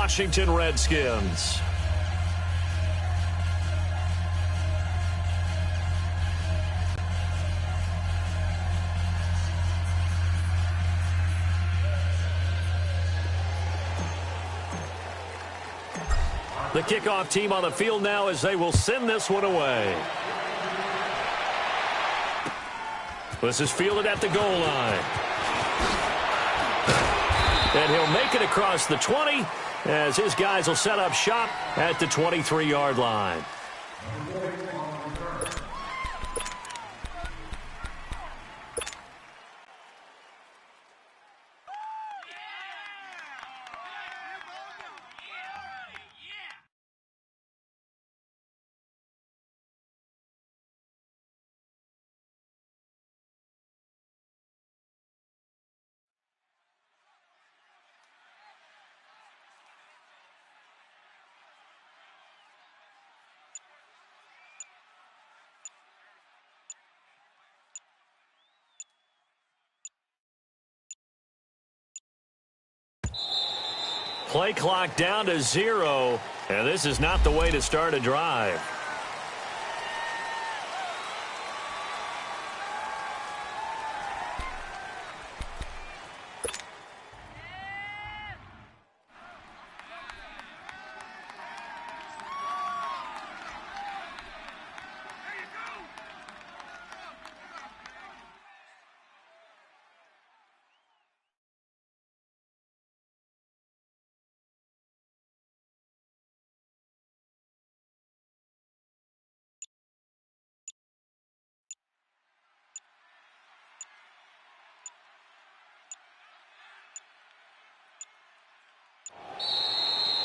Washington Redskins. The kickoff team on the field now as they will send this one away. This is fielded at the goal line. And he'll make it across the 20 as his guys will set up shop at the 23-yard line. Play clock down to 0, and this is not the way to start a drive.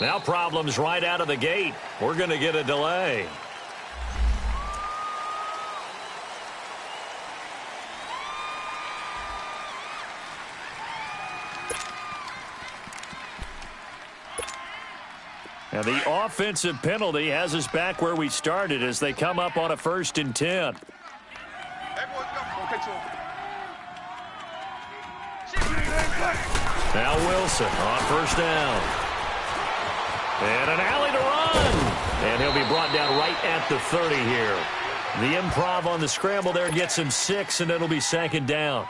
Now problems right out of the gate. We're going to get a delay. And the offensive penalty has us back where we started as they come up on a 1st and 10. Now Wilson on 1st down. And an alley to run. And he'll be brought down right at the 30 here. The improv on the scramble there gets him 6, and it'll be 2nd down.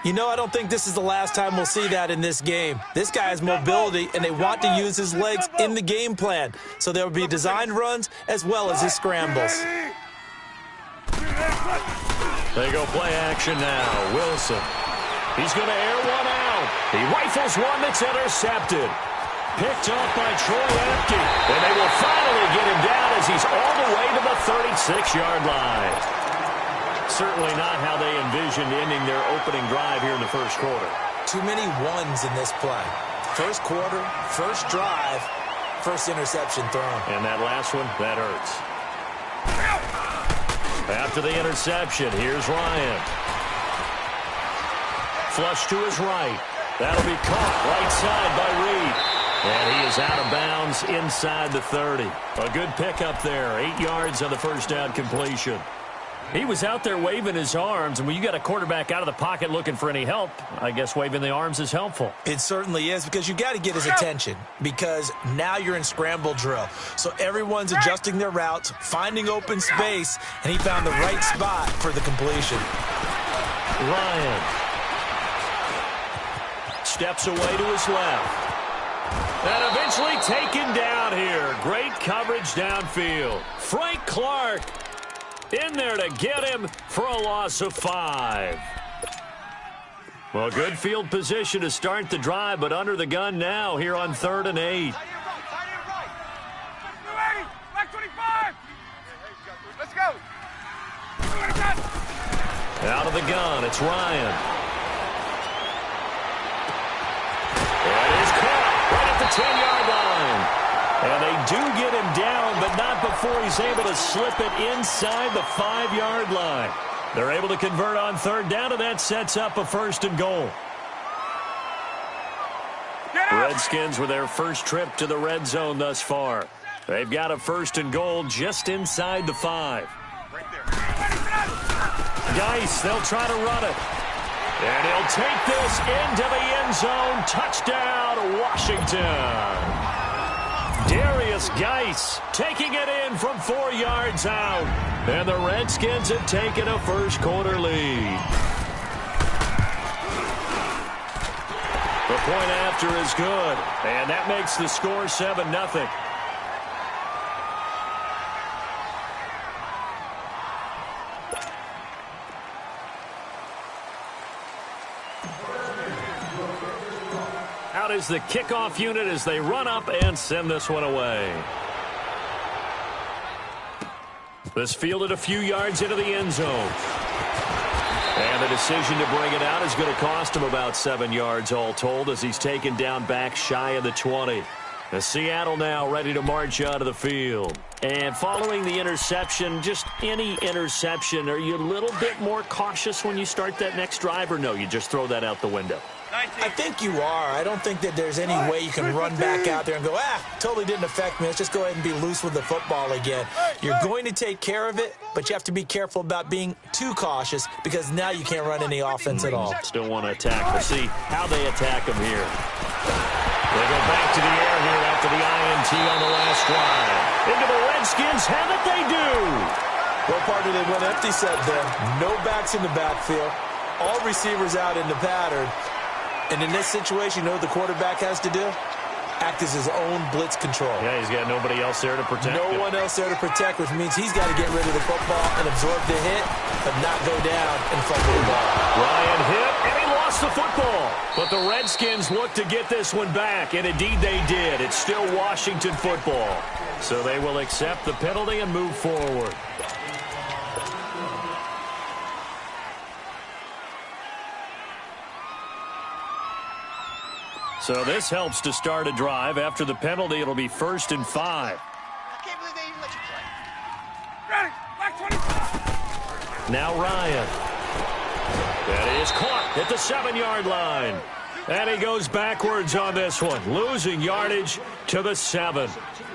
You know, I don't think this is the last time we'll see that in this game. This guy has mobility, and they want to use his legs in the game plan. So there will be designed runs as well as his scrambles. They go play action now. Wilson. He's going to air one out. He rifles one that's intercepted. Picked off by Troy Apke. And they will finally get him down as he's all the way to the 36-yard line. Certainly not how they envisioned ending their opening drive here in the 1st quarter. Too many ones in this play. 1st quarter, 1st drive, 1st interception thrown. And that last one, that hurts. After the interception, here's Ryan. Flush to his right. That'll be caught right side by Reed. And he is out of bounds inside the 30. A good pickup there. 8 yards on the 1st down completion. He was out there waving his arms, and when you got a quarterback out of the pocket looking for any help, I guess waving the arms is helpful. It certainly is, because you got to get his attention, because now you're in scramble drill. So everyone's adjusting their routes, finding open space, and he found the right spot for the completion. Ryan steps away to his left. And eventually taken down here. Great coverage downfield. Frank Clark in there to get him for a loss of 5. Well, good field position to start the drive, but under the gun now here on 3rd and 8. Let's go. Out of the gun, it's Ryan. And he's caught right at the 10-yard line. And they do get him down, but not before he's able to slip it inside the 5-yard line. They're able to convert on 3rd down, and that sets up a 1st and goal. Redskins with their first trip to the red zone thus far. They've got a 1st and goal just inside the 5. Geis, they'll try to run it. And he'll take this into the end zone. Touchdown, Washington. Here's Geis taking it in from 4 yards out. And the Redskins have taken a first quarter lead. The point after is good. And that makes the score 7-0. Out is the kickoff unit as they run up and send this one away. This fielded a few yards into the end zone. And the decision to bring it out is going to cost him about 7 yards all told as he's taken down back shy of the 20. The Seattle now ready to march out of the field. And following the interception, just any interception, are you a little bit more cautious when you start that next drive, or no, you just throw that out the window? I think you are. I don't think that there's any way you can run back out there and go, totally didn't affect me. Let's just go ahead and be loose with the football again. You're going to take care of it, but you have to be careful about being too cautious because now you can't run any offense at all. Still want to attack. We'll see how they attack him here. They go back to the air here after the INT on the last drive. Into the Redskins have it, they do. Well, partner, they went empty set there. No backs in the backfield. All receivers out in the pattern. And in this situation, you know what the quarterback has to do? Act as his own blitz control. Yeah, he's got nobody else there to protect him. No one else there to protect, which means he's got to get rid of the football and absorb the hit, but not go down and fumble the ball. Ryan hit, and he lost the football. But the Redskins look to get this one back, and indeed they did. It's still Washington football. So they will accept the penalty and move forward. So this helps to start a drive. After the penalty, it'll be 1st and 5. I can't believe they even let you play. Ready, back 20. Now Ryan. That is caught at the 7-yard line. And he goes backwards on this one, losing yardage to the 7.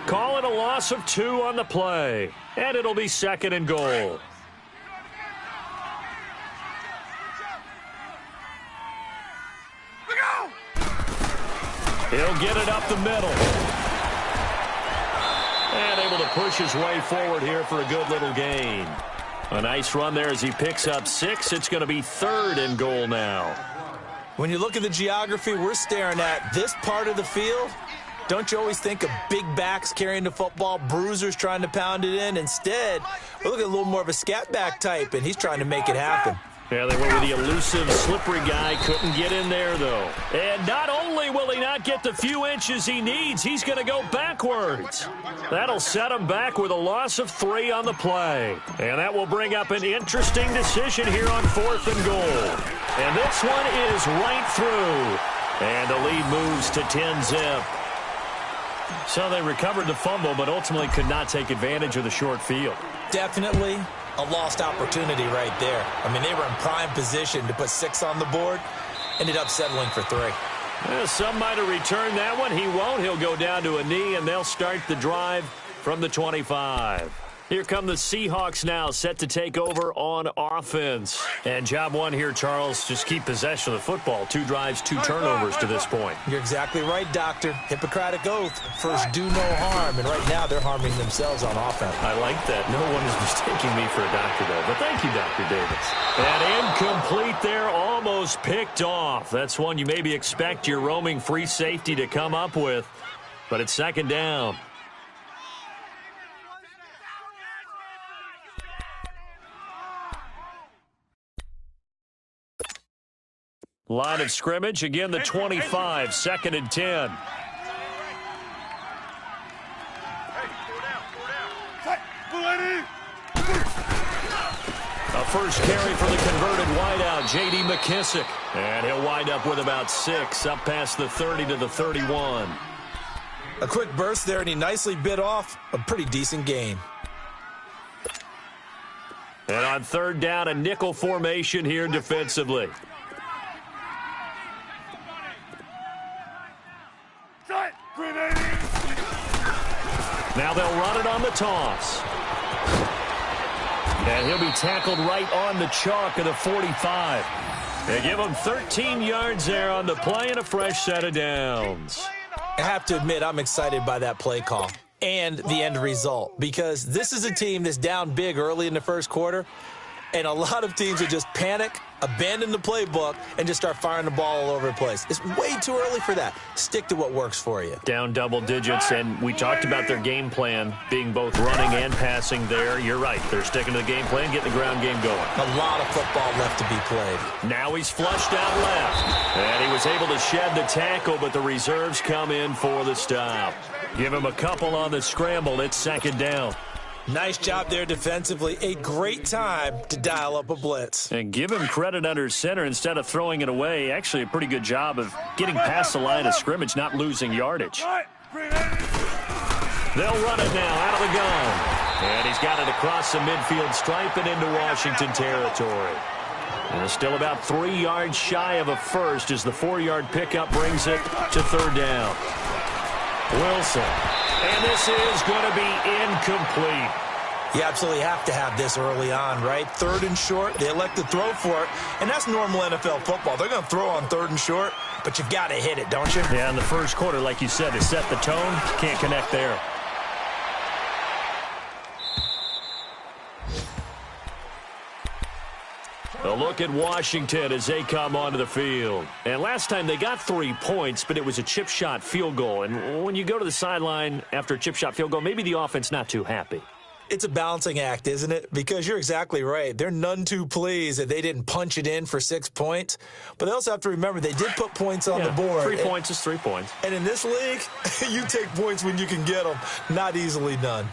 Call it a loss of 2 on the play. And it'll be 2nd and goal. He'll get it up the middle. And able to push his way forward here for a good little gain. A nice run there as he picks up 6. It's going to be 3rd and goal now. When you look at the geography we're staring at, this part of the field, don't you always think of big backs carrying the football, bruisers trying to pound it in? Instead, we're looking at a little more of a scat back type, and he's trying to make it happen. Yeah, they went with the elusive, slippery guy. Couldn't get in there, though. And not only will he not get the few inches he needs, he's going to go backwards. That'll set him back with a loss of 3 on the play. And that will bring up an interesting decision here on 4th and goal. And this one is right through. And the lead moves to 10-zip. So they recovered the fumble, but ultimately could not take advantage of the short field. Definitely a lost opportunity right there. I mean, they were in prime position to put 6 on the board. Ended up settling for 3. Some might have returned that one. He won't. He'll go down to a knee, and they'll start the drive from the 25. Here come the Seahawks now, set to take over on offense. And job one here, Charles, just keep possession of the football. 2 drives, 2 turnovers to this point. You're exactly right, Doctor. Hippocratic oath. First, do no harm. And right now, they're harming themselves on offense. I like that. No one is mistaking me for a doctor, though. But thank you, Dr. Davis. And incomplete there, almost picked off. That's one you maybe expect your roaming free safety to come up with. But it's 2nd down. Line of scrimmage, again the 25, 2nd and 10. A first carry for the converted wideout, J.D. McKissick. And he'll wind up with about 6, up past the 30 to the 31. A quick burst there, and he nicely bit off a pretty decent gain. And on 3rd down, a nickel formation here defensively. Now they'll run it on the toss. And he'll be tackled right on the chalk of the 45. They give him 13 yards there on the play and a fresh set of downs. I have to admit, I'm excited by that play call. and the end result, because this is a team that's down big early in the first quarter, and a lot of teams would just panic, abandon the playbook, and just start firing the ball all over the place. It's way too early for that. Stick to what works for you. Down double digits, and we talked about their game plan being both running and passing there. You're right. They're sticking to the game plan, getting the ground game going. A lot of football left to be played. Now he's flushed out left, and he was able to shed the tackle, but the reserves come in for the stop. Give him a couple on the scramble. It's second down. Nice job there defensively. A great time to dial up a blitz. And give him credit under center instead of throwing it away. Actually, a pretty good job of getting past the line of scrimmage, not losing yardage. They'll run it now out of the gun. And he's got it across the midfield stripe and into Washington territory. And still about 3 yards shy of a first as the 4-yard pickup brings it to third down. Wilson. And this is going to be incomplete. You absolutely have to have this early on, right? Third and short, they elect to throw for it, and that's normal NFL football. They're going to throw on third and short, but you've got to hit it, don't you? Yeah, in the first quarter, like you said, to set the tone, can't connect there. A look at Washington as they come onto the field. And last time they got 3 points, but it was a chip shot field goal. And when you go to the sideline after a chip shot field goal, maybe the offense not too happy. It's a balancing act, isn't it? Because you're exactly right. They're none too pleased that they didn't punch it in for 6 points. But they also have to remember they did put points on the board. 3 points is 3 points. And in this league, you take points when you can get them. Not easily done.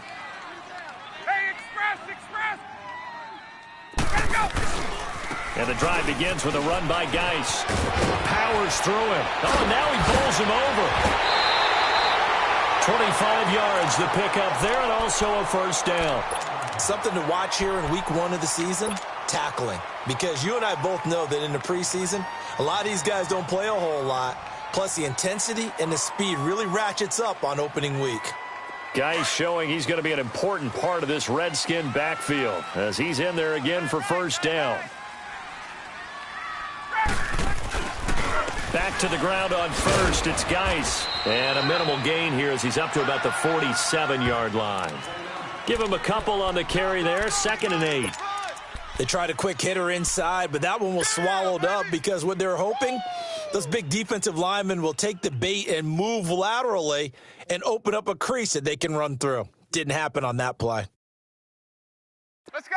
Hey, express! Ready, go! And the drive begins with a run by Geis. Powers through him. Oh, now he bowls him over. 25 yards the pickup there, and also a first down. Something to watch here in week 1 of the season, tackling. Because you and I both know that in the preseason, a lot of these guys don't play a whole lot. Plus, the intensity and the speed really ratchets up on opening week. Geis showing he's going to be an important part of this Redskin backfield as he's in there again for first down. Back to the ground on first. It's Geis. And a minimal gain here as he's up to about the 47-yard line. Give him a couple on the carry there. 2nd and 8. They tried a quick hitter inside, but that one was swallowed up because what they're hoping, those big defensive linemen will take the bait and move laterally and open up a crease that they can run through. Didn't happen on that play. Let's go!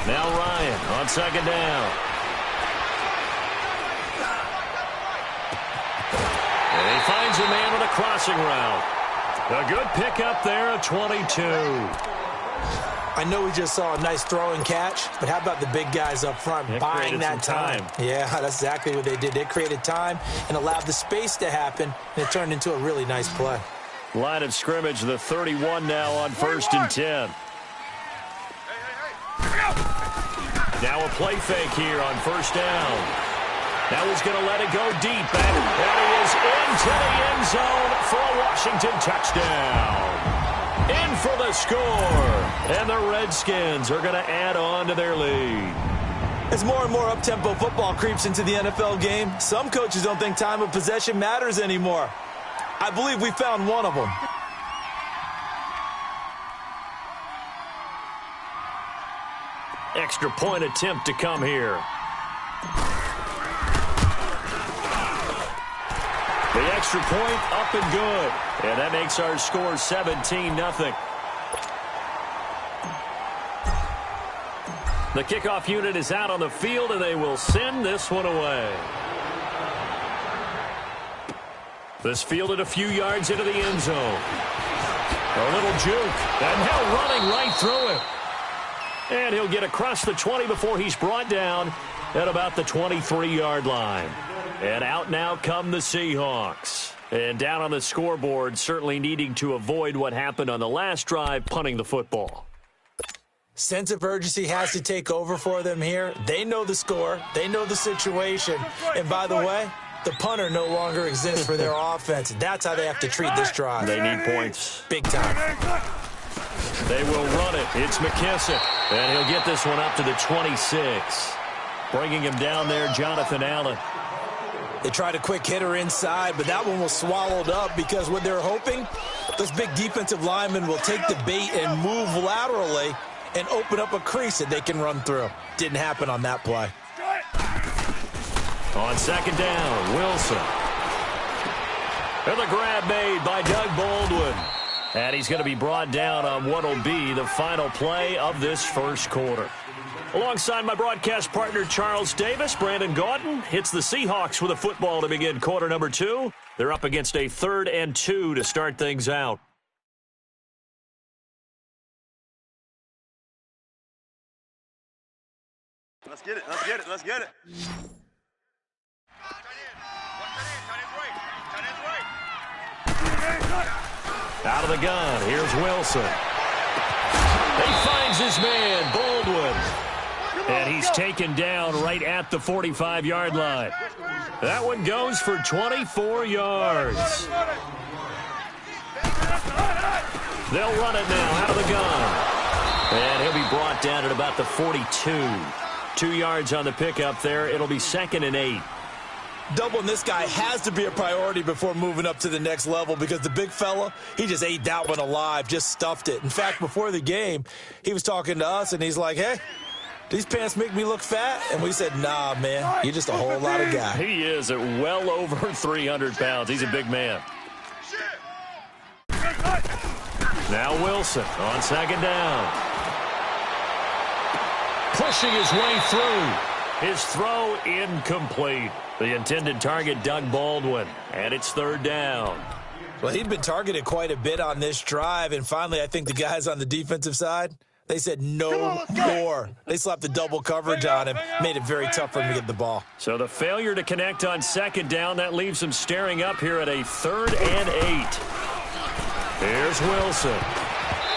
Now Ryan on 2nd down. And he finds a man with a crossing route. A good pickup there at 22. I know we just saw a nice throw and catch, but how about the big guys up front buying that time? Yeah, that's exactly what they did. They created time and allowed the space to happen, and it turned into a really nice play. Line of scrimmage, the 31 now on 1st and 10. Now a play fake here on first down. Now he's going to let it go deep. And he is into the end zone for a Washington touchdown. In for the score. And the Redskins are going to add on to their lead. As more and more up-tempo football creeps into the NFL game, some coaches don't think time of possession matters anymore. I believe we found one of them. Extra point attempt to come here. The extra point up and good. And that makes our score 17-0. The kickoff unit is out on the field, and they will send this one away. This fielded a few yards into the end zone. A little juke. And now running right through it. And he'll get across the 20 before he's brought down at about the 23-yard line. And out now come the Seahawks. And down on the scoreboard, certainly needing to avoid what happened on the last drive, punting the football. Sense of urgency has to take over for them here. They know the score. They know the situation. And by the way, the punter no longer exists for their offense. That's how they have to treat this drive. They need points. Big time. They will run it. It's McKissick. And he'll get this one up to the 26. Bringing him down there, Jonathan Allen. They tried a quick hitter inside, but that one was swallowed up because what they're hoping, those big defensive linemen will take the bait and move laterally and open up a crease that they can run through. Didn't happen on that play. On second down, Wilson. And the grab made by Doug Baldwin. And he's going to be brought down on what will be the final play of this first quarter. Alongside my broadcast partner, Charles Davis, Brandon Gaudin hits the Seahawks with a football to begin quarter number 2. They're up against a 3rd and 2 to start things out. Let's get it. Let's get it. Let's get it. Out of the gun, here's Wilson. He finds his man, Baldwin. And he's taken down right at the 45-yard line. That one goes for 24 yards. They'll run it now out of the gun. And he'll be brought down at about the 42. 2 yards on the pickup there. It'll be 2nd and 8. Doubling this guy has to be a priority before moving up to the next level because the big fella, he just ate that one alive, just stuffed it. In fact, before the game, he was talking to us, and he's like, hey, these pants make me look fat? And we said, nah, man, you're just a whole lot of guy. He is at well over 300 pounds. He's a big man. Now Wilson on second down. Pushing his way through. His throw incomplete. The intended target, Doug Baldwin, and it's 3rd down. Well, he'd been targeted quite a bit on this drive, and finally I think the guys on the defensive side, they said no more. They slapped the double coverage on him, made it very tough for him to get the ball. So the failure to connect on second down, that leaves him staring up here at a 3rd and 8. Here's Wilson.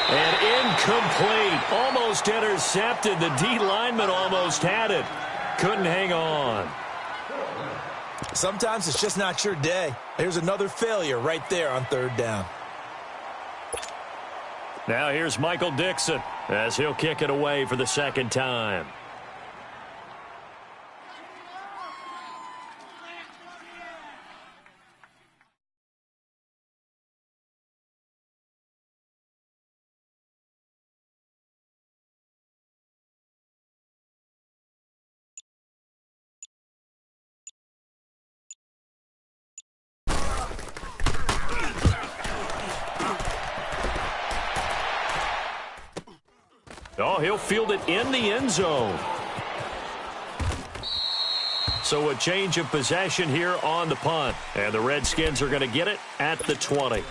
And incomplete. Almost intercepted. The D lineman almost had it. Couldn't hang on. Sometimes it's just not your day. Here's another failure right there on 3rd down. Now here's Michael Dixon as he'll kick it away for the 2nd time. Oh, he'll field it in the end zone. So a change of possession here on the punt. And the Redskins are going to get it at the 20.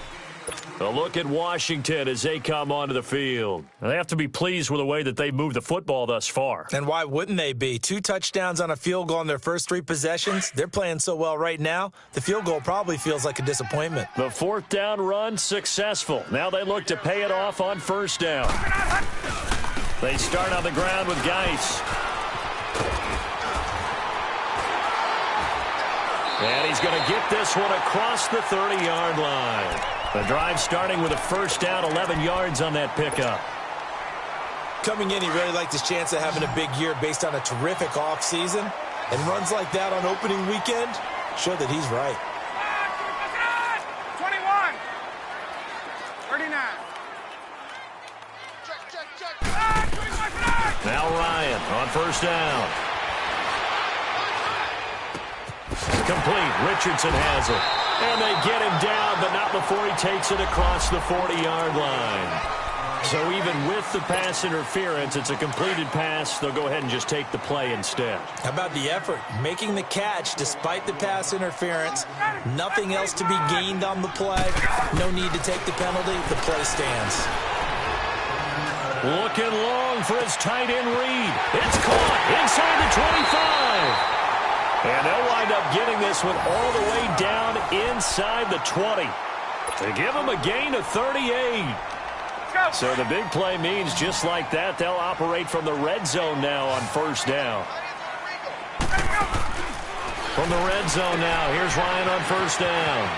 A look at Washington as they come onto the field. They have to be pleased with the way that they moved the football thus far. And why wouldn't they be? 2 touchdowns on a field goal on their first 3 possessions. They're playing so well right now, the field goal probably feels like a disappointment. The 4th down run successful. Now they look to pay it off on 1st down. They start on the ground with Geis. And he's going to get this one across the 30-yard line. The drive starting with a 1st down, 11 yards on that pickup. Coming in, he really liked his chance of having a big year based on a terrific offseason. And runs like that on opening weekend show that he's right. 21. 39. Now Ryan on 1st down. Complete. Richardson has it. And they get him down, but not before he takes it across the 40-yard line. So even with the pass interference, it's a completed pass. They'll go ahead and just take the play instead. How about the effort? Making the catch despite the pass interference. Nothing else to be gained on the play. No need to take the penalty. The play stands. Looking long for his tight end Reed. It's caught inside the 25. And they'll wind up getting this one all the way down inside the 20 to give them a gain of 38. So the big play means just like that, they'll operate from the red zone now on 1st down. From the red zone now, here's Ryan on 1st down.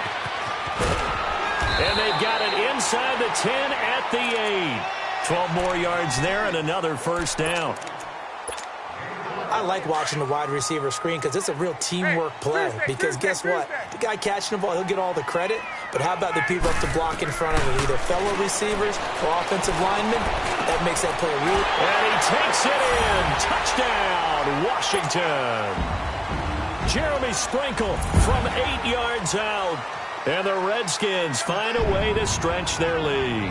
And they've got it inside the 10 at the 8. 12 more yards there and another first down. I like watching the wide receiver screen because it's a real teamwork play. Because guess what? The guy catching the ball, he'll get all the credit. But how about the people up to block in front of him, either fellow receivers or offensive linemen? That makes that play really. And he takes it in. Touchdown, Washington. Jeremy Sprinkle from 8 yards out. And the Redskins find a way to stretch their lead.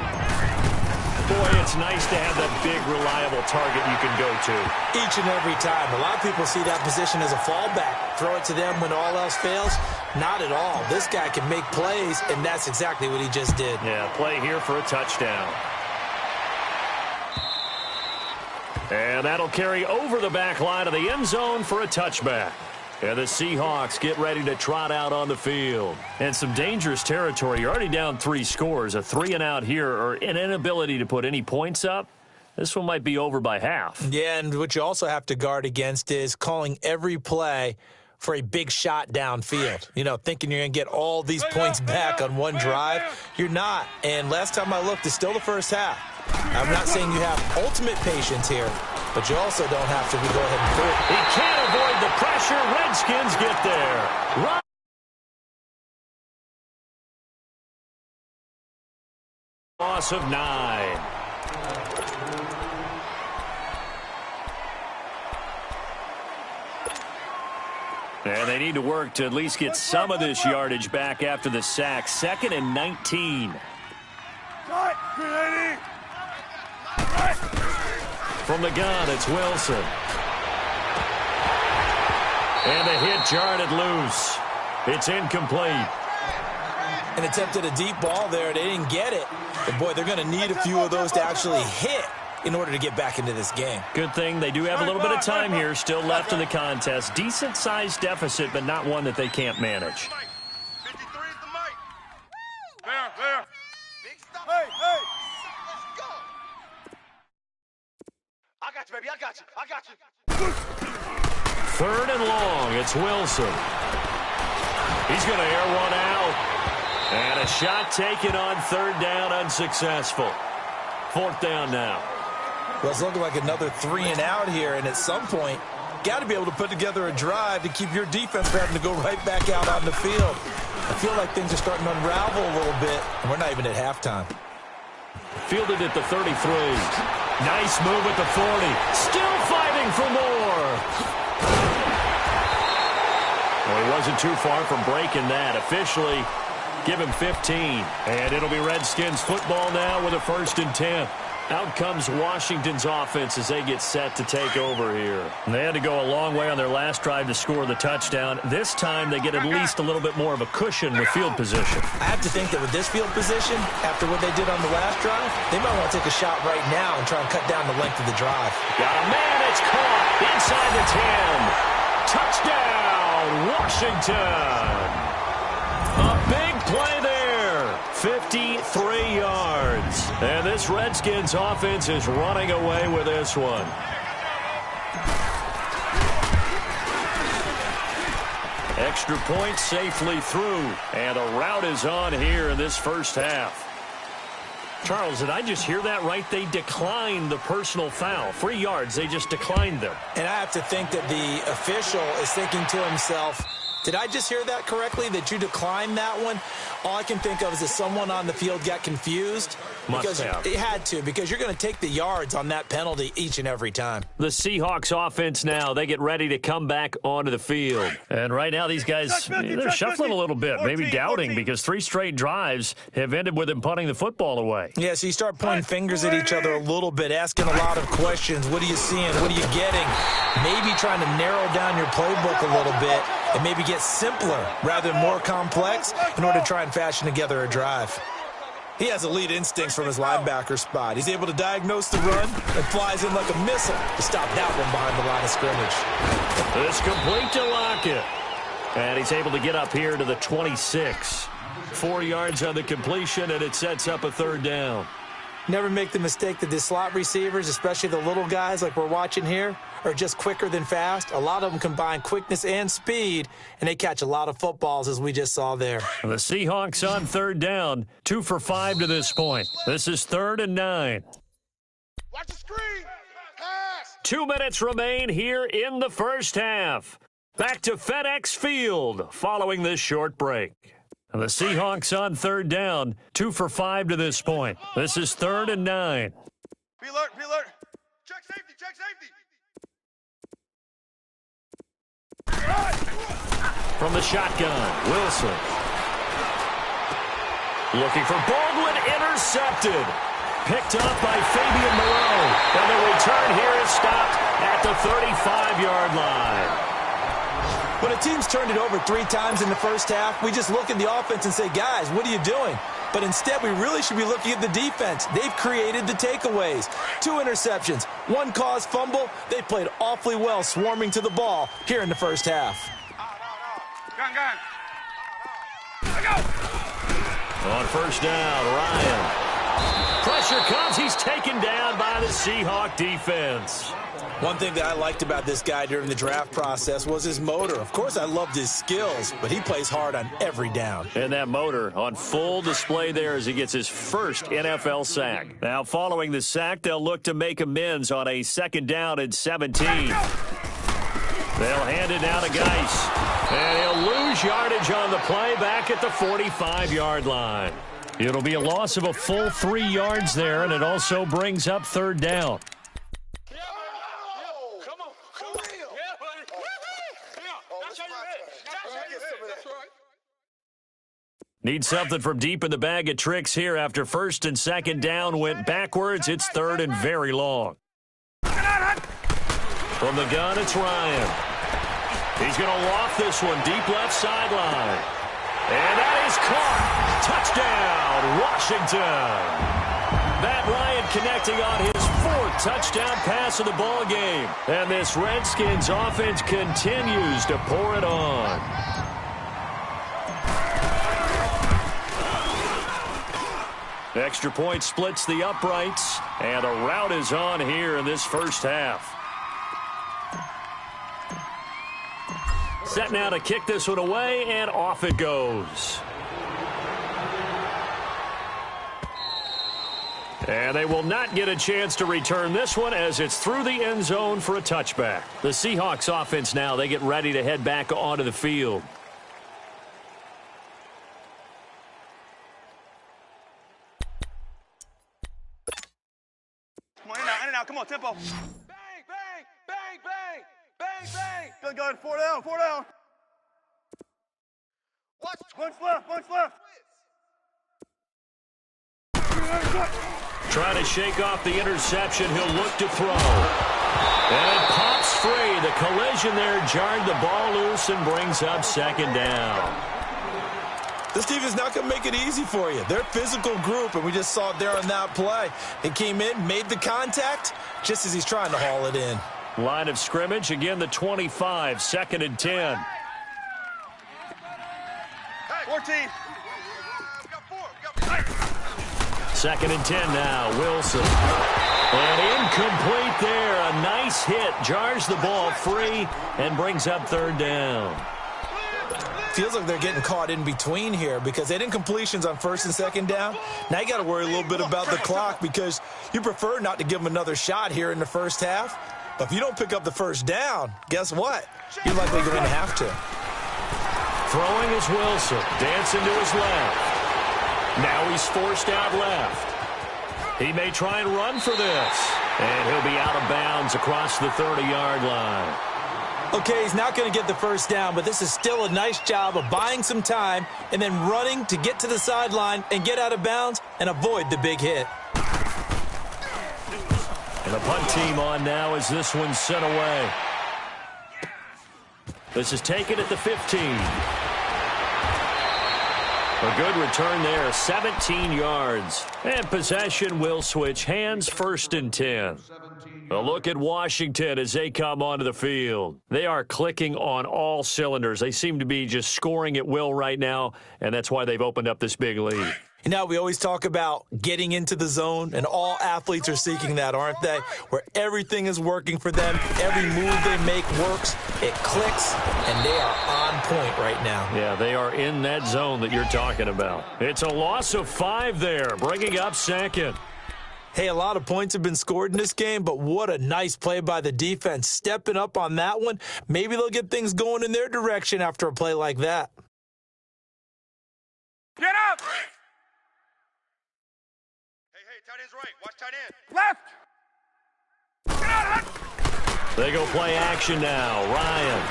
Boy, it's nice to have that big, reliable target you can go to. Each and every time. A lot of people see that position as a fallback. Throw it to them when all else fails. Not at all. This guy can make plays, and that's exactly what he just did. Yeah, play here for a touchdown. And that'll carry over the back line of the end zone for a touchback. And the Seahawks get ready to trot out on the field. And some dangerous territory. You're already down 3 scores. A 3-and-out here or an inability to put any points up. This one might be over by half. Yeah, and what you also have to guard against is calling every play for a big shot downfield. You know, thinking you're going to get all these points back on one drive. You're not. And last time I looked, it's still the first half. I'm not saying you have ultimate patience here, but you also don't have to go ahead and throw it. He can't avoid the pressure. Redskins get there. Loss of 9. And they need to work to at least get some of this yardage back after the sack. 2nd and 19. From the gun, it's Wilson. And the hit jarred it loose. It's incomplete. And attempted a deep ball there. They didn't get it. But, boy, they're going to need a few of those to actually hit in order to get back into this game. Good thing they do have a little bit of time here still left in the contest. Decent-sized deficit, but not one that they can't manage. 53 is the mic. There. Big stuff. Hey. Let's go. I got you, baby. I got you. 3rd and long. It's Wilson. He's going to air one out. And a shot taken on 3rd down, unsuccessful. 4th down now. Well, it's looking like another 3-and-out here, and at some point, got to be able to put together a drive to keep your defense from having to go right back out on the field. I feel like things are starting to unravel a little bit, and we're not even at halftime. Fielded at the 33. Nice move at the 40. Still fighting for more. Well, he wasn't too far from breaking that. Officially, give him 15. And it'll be Redskins football now with a 1st and 10. Out comes Washington's offense as they get set to take over here. And they had to go a long way on their last drive to score the touchdown. This time they get at least a little bit more of a cushion with field position. I have to think that with this field position, after what they did on the last drive, they might want to take a shot right now and try and cut down the length of the drive. Got a man, it's caught inside the 10. Touchdown, Washington. A big play there. 53 yards. And this Redskins offense is running away with this one. Extra point safely through. And the route is on here in this first half. Charles, did I just hear that right? They declined the personal foul. 3 yards, they just declined them. And I have to think that the official is thinking to himself, did I just hear that correctly, that you declined that one? All I can think of is that someone on the field got confused. Must have. It had to, because you're going to take the yards on that penalty each and every time. The Seahawks offense now, they get ready to come back onto the field. And right now these guys, they're shuffling a little bit, maybe doubting, because 3 straight drives have ended with them punting the football away. Yeah, so you start pointing fingers at each other a little bit, asking a lot of questions. What are you seeing? What are you getting? Maybe trying to narrow down your playbook a little bit and maybe get simpler rather than more complex in order to try and fashion together a drive. He has elite instincts from his linebacker spot. He's able to diagnose the run and flies in like a missile to stop that one behind the line of scrimmage. It's complete to Lockett. And he's able to get up here to the 26. 4 yards on the completion, and it sets up a 3rd down. Never make the mistake that the slot receivers, especially the little guys like we're watching here, are just quicker than fast. A lot of them combine quickness and speed, and they catch a lot of footballs, as we just saw there. The Seahawks on 3rd down, 2 for 5 to this point. This is 3rd and 9. Watch the screen. Pass. 2 minutes remain here in the first half. Back to FedEx Field following this short break. And the Seahawks on third down, 2 for 5 to this point. This is 3rd and 9. Be alert, be alert. Check safety, check safety. From the shotgun, Wilson. Looking for Baldwin, intercepted. Picked up by Fabian Moreau. And the return here is stopped at the 35-yard line. When a team's turned it over 3 times in the first half, we just look at the offense and say, guys, what are you doing? But instead, we really should be looking at the defense. They've created the takeaways. 2 interceptions, 1 caused fumble. They played awfully well swarming to the ball here in the first half. Gun. On first down, Ryan. Pressure comes. He's taken down by the Seahawk defense. One thing that I liked about this guy during the draft process was his motor. Of course, I loved his skills, but he plays hard on every down. And that motor on full display there as he gets his first NFL sack. Now, following the sack, they'll look to make amends on a 2nd down and 17. They'll hand it now to Geis. And he'll lose yardage on the play back at the 45-yard line. It'll be a loss of a full 3 yards there, and it also brings up 3rd down. Need something from deep in the bag of tricks here after 1st and 2nd down went backwards. It's 3rd and very long. From the gun, it's Ryan. He's going to loft this one deep left sideline. And that is caught. Touchdown, Washington. Matt Ryan connecting on his 4th touchdown pass of the ball game. And this Redskins offense continues to pour it on. Extra point splits the uprights, and a rout is on here in this first half. Set now to kick this one away, and off it goes. And they will not get a chance to return this one as it's through the end zone for a touchback. The Seahawks offense now, they get ready to head back onto the field. Come on, tempo. Bang, bang, bang, bang, bang, bang. Good, 4 down, 4 down. Watch. Punch left. Trying to shake off the interception. He'll look to throw. And it pops free. The collision there jarred the ball loose and brings up 2nd down. This team is not going to make it easy for you. They're a physical group, and we just saw it there on that play. He came in, made the contact, just as he's trying to haul it in. Line of scrimmage, again the 25, 2nd and 10. Hey, 14. We got 4. 2nd and 10 now, Wilson. And incomplete there. A nice hit. Jars the ball free and brings up 3rd down. Feels like they're getting caught in between here because they didn't completions on 1st and 2nd down. Now you got to worry a little bit about the clock because you prefer not to give them another shot here in the first half. But if you don't pick up the 1st down, guess what? You're likely going to have to. Throwing is Wilson. Dancing to his left. Now he's forced out left. He may try and run for this. And he'll be out of bounds across the 30-yard line. Okay, he's not going to get the 1st down, but this is still a nice job of buying some time and then running to get to the sideline and get out of bounds and avoid the big hit. And the punt team on now as this one's sent away. This is taken at the 15. A good return there, 17 yards. And possession will switch hands, 1st and 10. A look at Washington as they come onto the field. They are clicking on all cylinders. They seem to be just scoring at will right now, and that's why they've opened up this big lead. You know, we always talk about getting into the zone, and all athletes are seeking that, aren't they? Where everything is working for them, every move they make works, it clicks, and they are on point right now. Yeah, they are in that zone that you're talking about. It's a loss of 5 there, bringing up 2nd. Hey, a lot of points have been scored in this game, but what a nice play by the defense. Stepping up on that one, maybe they'll get things going in their direction after a play like that. Get up! Hey, tight end's right. Watch tight end. Left! Get out! They go play action now. Ryan.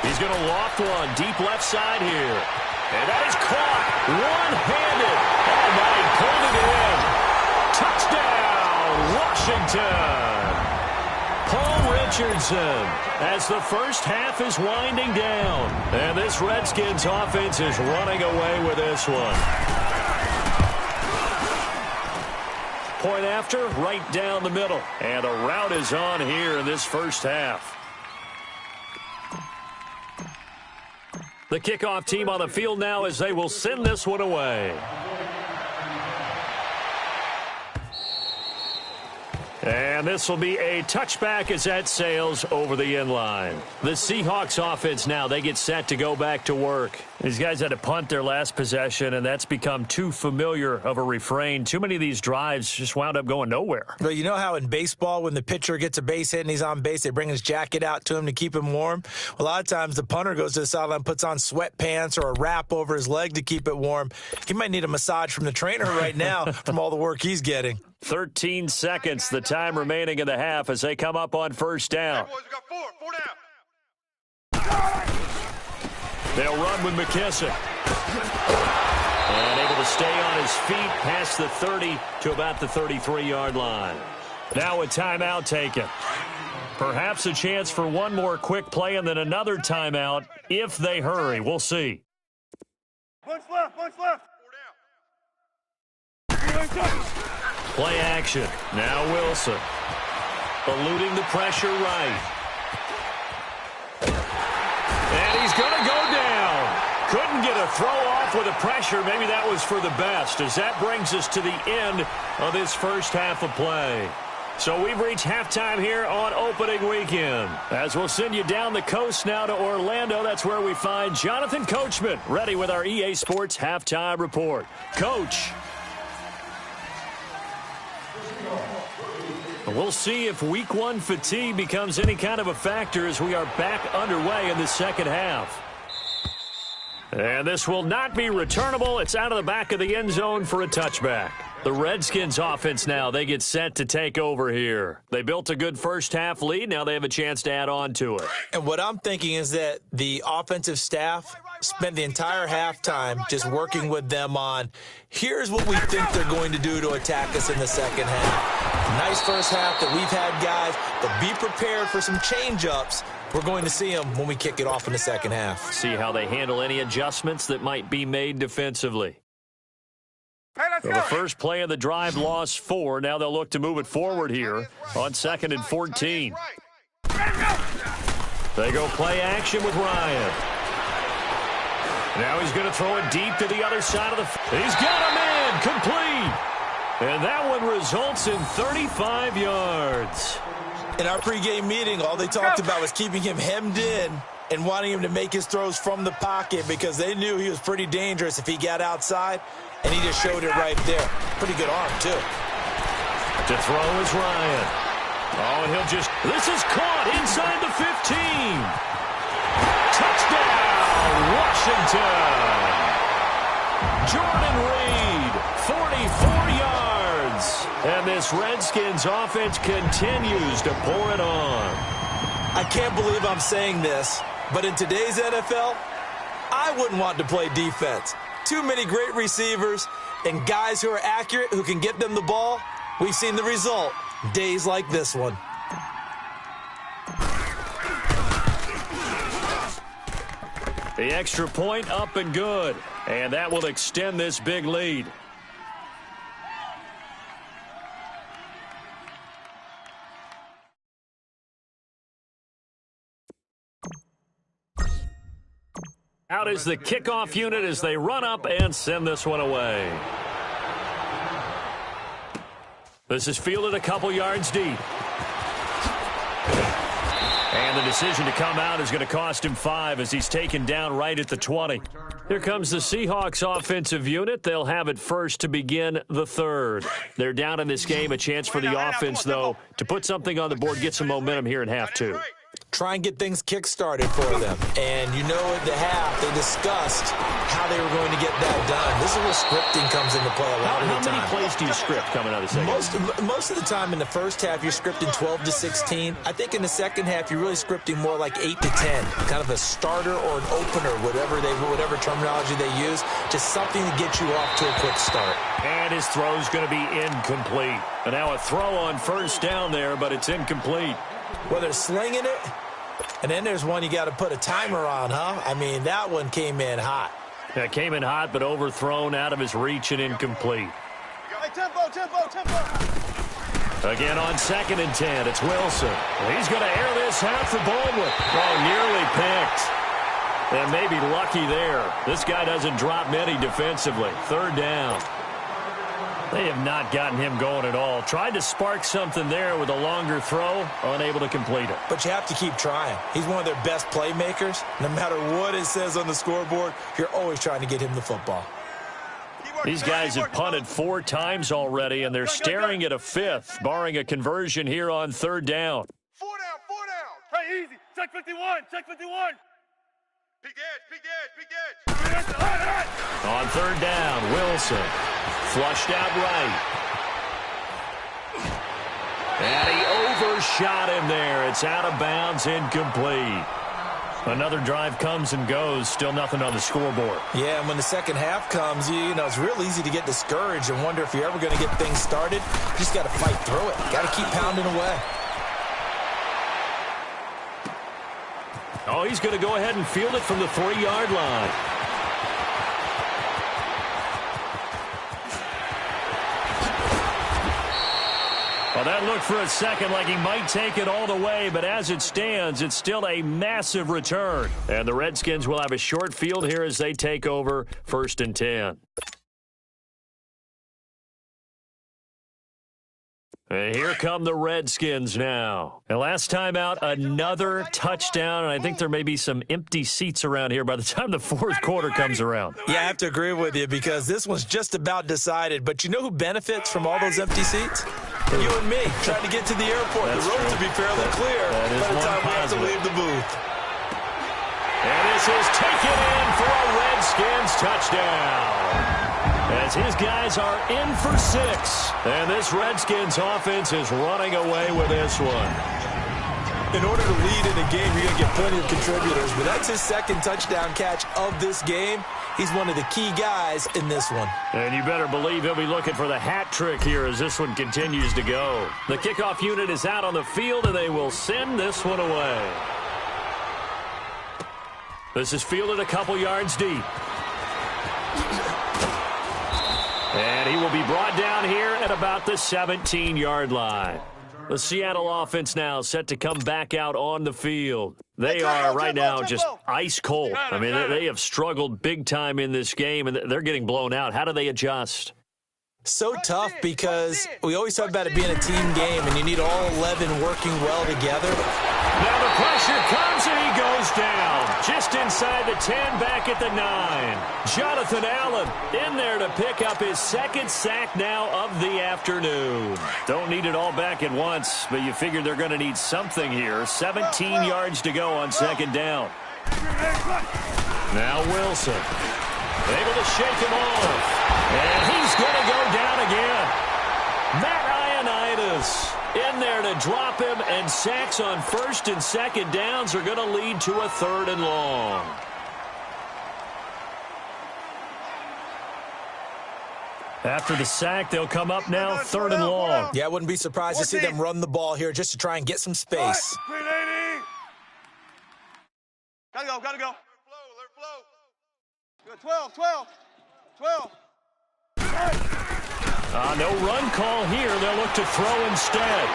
He's going to loft one deep left side here. And that is caught one-handed. Oh, my, he pulled it in. Touchdown, Washington. Paul Richardson as the first half is winding down. And this Redskins offense is running away with this one. Point after, right down the middle. And a rout is on here in this first half. The kickoff team on the field now as they will send this one away. And this will be a touchback as that sails over the end line. The Seahawks offense now, they get set to go back to work. These guys had to punt their last possession, and that's become too familiar of a refrain. Too many of these drives just wound up going nowhere. Well, you know how in baseball when the pitcher gets a base hit and he's on base, they bring his jacket out to him to keep him warm? Well, a lot of times the punter goes to the sideline, puts on sweatpants or a wrap over his leg to keep it warm. He might need a massage from the trainer right now from all the work he's getting. 13 seconds, the time remaining in the half as they come up on first down. Hey, boys, we got four down. They'll run with McKissick. And able to stay on his feet past the 30 to about the 33-yard line. Now a timeout taken. Perhaps a chance for one more quick play and then another timeout if they hurry. We'll see. Bunch left. Four down. Play action. Now Wilson. Eluding the pressure right. And he's going to go down. Couldn't get a throw off with the pressure. Maybe that was for the best as that brings us to the end of this first half of play. So we've reached halftime here on opening weekend. As we'll send you down the coast now to Orlando, that's where we find Jonathan Coachman ready with our EA Sports halftime report. Coach. We'll see if week one fatigue becomes any kind of a factor as we are back underway in the second half. And this will not be returnable. It's out of the back of the end zone for a touchback. The Redskins offense now, they get set to take over here. They built a good first half lead. Now they have a chance to add on to it. And what I'm thinking is that the offensive staff spent the entire halftime just working with them on, here's what we think they're going to do to attack us in the second half. Nice first half that we've had, guys, but be prepared for some change-ups. We're going to see them when we kick it off in the second half. See how they handle any adjustments that might be made defensively. Hey, let's go. The first play of the drive lost 4. Now they'll look to move it forward here on 2nd and 14. They go play action with Ryan. Now he's going to throw it deep to the other side of the field. He's got a man complete. And that one results in 35 yards. In our pregame meeting, all they talked about was keeping him hemmed in and wanting him to make his throws from the pocket because they knew he was pretty dangerous if he got outside, and he just showed it right there. Pretty good arm, too. To throw is Ryan. Oh, and he'll just... This is caught inside the 15. Touchdown, Washington. Jordan Reed, 44 yards. And this Redskins offense continues to pour it on. I can't believe I'm saying this, but in today's NFL, I wouldn't want to play defense. Too many great receivers and guys who are accurate who can get them the ball. We've seen the result. Days like this one. The extra point up and good. And that will extend this big lead. Out is the kickoff unit as they run up and send this one away. This is fielded a couple yards deep. And And the decision to come out is going to cost him 5 as he's taken down right at the 20. Here comes the Seahawks offensive unit. They'll have it first to begin the third. They're down in this game. A chance for the offense, though, to put something on the board, get some momentum here in half 2. Try and get things kick-started for them. And you know at the half, they discussed how they were going to get that done. This is where scripting comes into play a lot of the time. How many plays do you script coming out of the second? Most of the time in the first half, you're scripting 12 to 16. I think in the second half, you're really scripting more like 8 to 10. Kind of a starter or an opener, whatever terminology they use. Just something to get you off to a quick start. And his throw's going to be incomplete. And now a throw on first down there, but it's incomplete. Well, they're slinging it, and then there's one you got to put a timer on, huh? I mean, that one came in hot. Yeah, came in hot, but overthrown, out of his reach, and incomplete. Hey, tempo. Again on 2nd and 10, it's Wilson. He's going to air this out for Baldwin. Oh, nearly picked. And maybe lucky there. This guy doesn't drop many defensively. 3rd down. They have not gotten him going at all. Tried to spark something there with a longer throw, unable to complete it. But you have to keep trying. He's one of their best playmakers. No matter what it says on the scoreboard, you're always trying to get him the football. These guys have punted 4 times already, and they're staring at a 5th, barring a conversion here on 3rd down. 4 down. Hey, easy. Check 51. Big edge. On 3rd down, Wilson. Flushed out right. And he overshot him there. It's out of bounds, incomplete. Another drive comes and goes. Still nothing on the scoreboard. Yeah, and when the second half comes, you know, it's real easy to get discouraged and wonder if you're ever going to get things started. You just got to fight through it. Got to keep pounding away. Oh, he's going to go ahead and field it from the 3-yard line. Well, that looked for a second like he might take it all the way, but as it stands, it's still a massive return. And the Redskins will have a short field here as they take over 1st and 10. And here come the Redskins now. And last time out, another touchdown, and I think there may be some empty seats around here by the time the 4th quarter comes around. Yeah, I have to agree with you because this one's just about decided. But you know who benefits from all those empty seats? You and me, trying to get to the airport. That's the roads will be fairly clear by the time we have to leave the booth. And this is taken in for a Redskins touchdown. As his guys are in for 6. And this Redskins offense is running away with this one. In order to lead in a game, you're going to get plenty of contributors. But that's his 2nd touchdown catch of this game. He's one of the key guys in this one. And you better believe he'll be looking for the hat trick here as this one continues to go. The kickoff unit is out on the field, and they will send this one away. This is fielded a couple yards deep. And he will be brought down here at about the 17-yard line. The Seattle offense now set to come back out on the field. They are right now just ice cold. I mean, they have struggled big time in this game, and they're getting blown out. How do they adjust? So tough because we always talk about it being a team game, and you need all 11 working well together. Now the pressure comes, and he goes down. Just inside the 10, back at the 9. Jonathan Allen in there to pick up his 2nd sack now of the afternoon. Don't need it all back at once, but you figure they're going to need something here. 17 yards to go on 2nd down. Now Wilson. Able to shake him off. And he's going to go down again. Matt Ioannidis in there to drop him, and sacks on 1st and 2nd downs are going to lead to a 3rd and long. After the sack, they'll come up now 3rd and long. Yeah, I wouldn't be surprised to see them run the ball here just to try and get some space. Gotta go. Let it flow. Good, 12. No run call here. They'll look to throw instead.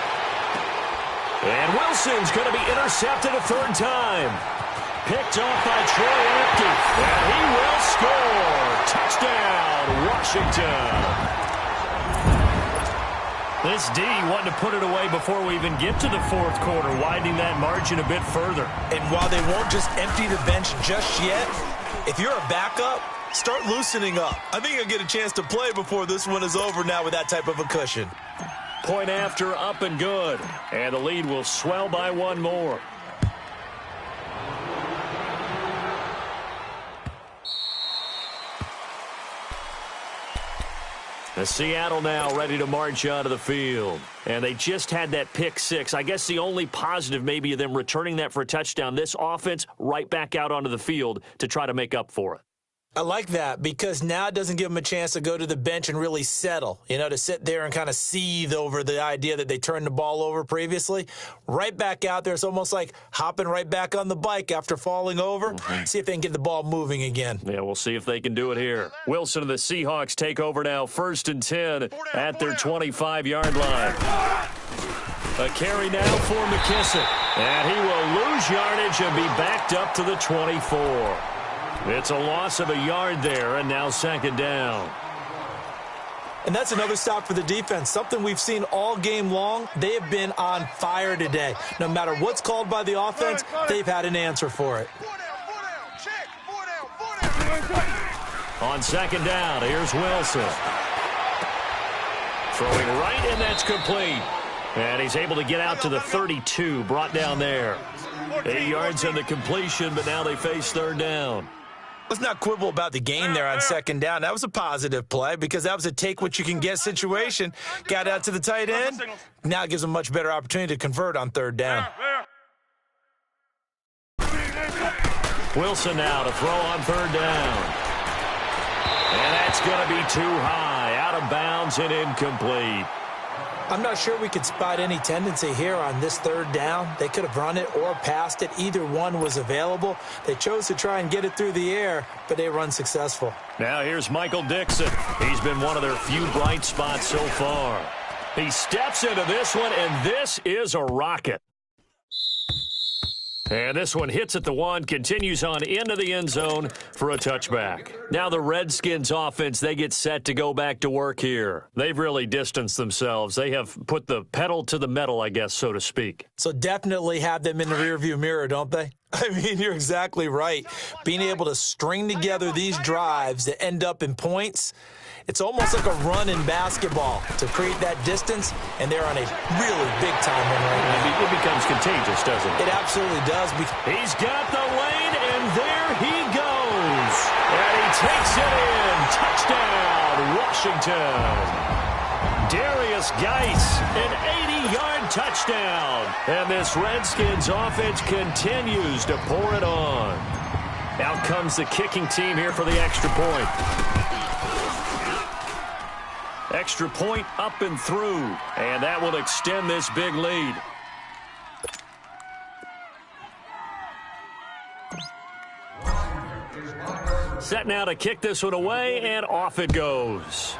And Wilson's going to be intercepted a 3rd time. Picked off by Troy Apke. And he will score. Touchdown, Washington. This D wanting to put it away before we even get to the fourth quarter, widening that margin a bit further. And while they won't just empty the bench just yet, if you're a backup, start loosening up. I think you'll get a chance to play before this one is over now with that type of a cushion. Point after, up and good. And the lead will swell by one more. The Seattle now ready to march onto the field. And they just had that pick six. I guess the only positive maybe of them returning that for a touchdown. This offense right back out onto the field to try to make up for it. I like that because now it doesn't give them a chance to go to the bench and really settle, to sit there and kind of seethe over the idea that they turned the ball over previously. Right back out there. It's almost like hopping right back on the bike after falling over. See if they can get the ball moving again. Yeah, we'll see if they can do it here. Wilson and the Seahawks take over now, 1st and 10 at their 25-yard line. A carry now for McKissick. And he will lose yardage and be backed up to the 24. It's a loss of a yard there, and now 2nd down. And that's another stop for the defense, something we've seen all game long. They have been on fire today. No matter what's called by the offense, they've had an answer for it. On 2nd down, here's Wilson. Throwing right, and that's complete. And he's able to get out to the 32, brought down there. 8 yards on the completion, but now they face 3rd down. Let's not quibble about the gain there on 2nd down. That was a positive play because that was a take-what-you-can-get situation. Got out to the tight end. Now it gives them a much better opportunity to convert on 3rd down. Wilson now to throw on 3rd down. And that's going to be too high, out of bounds and incomplete. I'm not sure we could spot any tendency here on this 3rd down. They could have run it or passed it. Either one was available. They chose to try and get it through the air, but they were unsuccessful. Now here's Michael Dixon. He's been one of their few bright spots so far. He steps into this one, and this is a rocket. And this one hits at the 1, continues on into the end zone for a touchback. Now the Redskins offense, they get set to go back to work here. They've really distanced themselves. They have put the pedal to the metal, I guess, so to speak. So definitely have them in the rearview mirror, don't they? I mean, you're exactly right. Being able to string together these drives that end up in points, it's almost like a run in basketball to create that distance, and they're on a really big-time run right now. It becomes contagious, doesn't it? It absolutely does. He's got the lane, and there he goes. And he takes it in. Touchdown, Washington. Darius Geis, an 80-yard touchdown. And this Redskins offense continues to pour it on. Out comes the kicking team here for the extra point. Extra point up and through, and that will extend this big lead. Set now to kick this one away, and off it goes.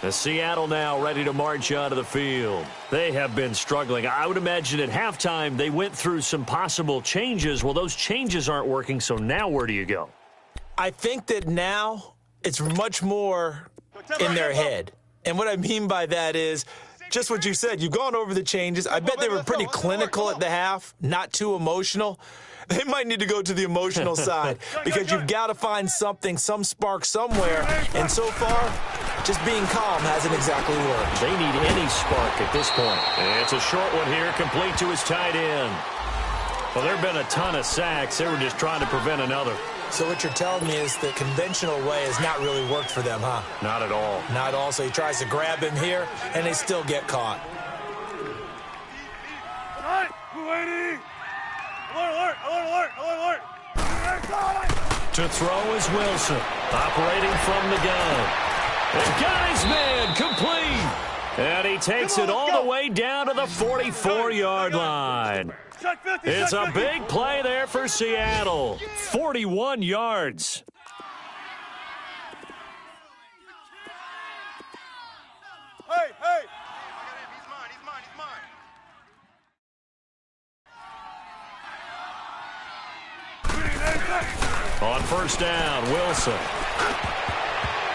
The Seattle now ready to march onto the field. They have been struggling. I would imagine at halftime they went through some possible changes. Well, those changes aren't working, so now where do you go? I think that now it's much more in their head. And what I mean by that is just what you said. You've gone over the changes. I bet they were pretty clinical at the half, not too emotional. They might need to go to the emotional side because you've got to find something, some spark somewhere. And so far, just being calm hasn't exactly worked. They need any spark at this point. And it's a short one here, complete to his tight end. Well, there have been a ton of sacks. They were just trying to prevent another. So what you're telling me is the conventional way has not really worked for them, huh? Not at all. Not at all. So he tries to grab him here, and they still get caught. Alert, alert, alert, alert. To throw is Wilson, operating from the gun. And got his man, complete. And he takes it all the way down to the 44-yard line. It's a big play there for Seattle. 41 yards. Hey, hey. He's mine. On first down, Wilson.